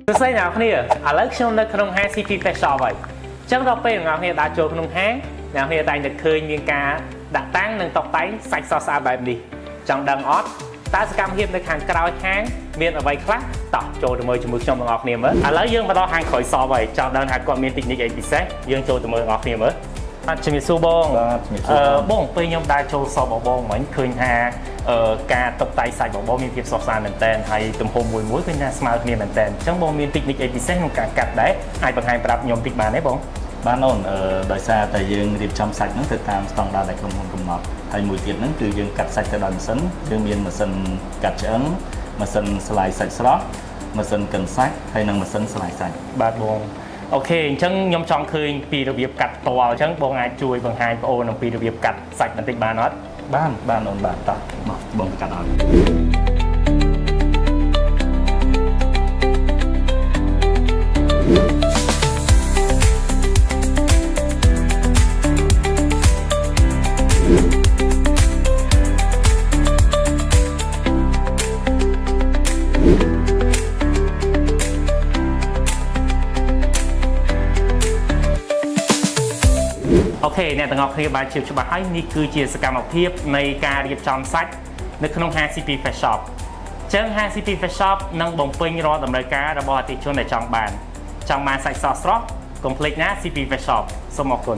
សួស្តីអ្នកនរគ្នាឥឡូវខ្ញុំនៅក្នុងហាង CP Fest Shop ហើយអញ្ចឹងដល់ពេលអ្នកនរគ្នាដើរចូលក្នុងហាងអ្នកនរគ្នាតែងតែឃើញមានការដាក់តាំងនិងតុបតែងសាច់សស្អាតបែបនេះចង់ដឹងអត់តើសកម្មភាពនៅខាងក្រោយហាងមានអ្វីខ្លះតោះចូលទៅមើលជាមួយខ្ញុំទាំងអស់គ្នាមើលឥឡូវយើងមកដល់ហាងក្រោយសពហើយចង់ដឹងថាគាត់មាន technique អីពិសេសយើងចូលទៅមើលទាំងអស់គ្នាមើលអត់ជំរាបសួរបងបងពេលខ្ញុំដើរចូលសពបងមិញឃើញថាការតុបតែងសាច់បងមានភាពស្រស់ស្អាតមែនតើហើយទំហំមួយឃើញថាស្មើគ្នាមែនតើអញ្ចឹងបងមាន technique អីពិសេសក្នុងការកាត់ដែរអាចបង្ហាញប្រាប់ខ្ញុំតិចបានទេបងបានអូនដោយសារតែយើងរៀបចំសាច់ហ្នឹងទៅតាមស្តង់ដារដែលក្រុមហ៊ុនកំណត់ហើយមួយទៀតហ្នឹងគឺយើងកាត់សាច់ទៅដោយម៉ាស៊ីនយើងមានម៉ាស៊ីនកាត់ឆ្អឹងម៉ាស៊ីនស្លាយសាច់ស្រស់ម៉ាស៊ីនកិនសាច់ហើយនិងម៉ាស៊ីនស្លាយសាច់បាទបងអូខេអញ្ចឹងខ្ញុំចង់ឃើញពីរបៀបកាត់ផ្ទាល់អញ្ចឹងបងអាចជួយបង្ហាញបងអូនអំពីរបៀបកាត់សាច់បន្តិចបានអត់បានអូនបាទតោះមកបងកាត់ឲ្យអូខេអ្នកទាំងអស់គ្នាបានជឿច្បាស់ហើយនេះគឺជាសកម្មភាពនៃការរៀបចំសាច់នៅក្នុងហាង CP Fest Shop អញ្ចឹងហាង CP Fest Shop នឹងបំពេញរាល់តម្រូវការរបស់អតិថិជនដែលចង់បានសាច់ស្រស់ៗកុំភ្លេចណា CP Fest Shop សូមអរគុណ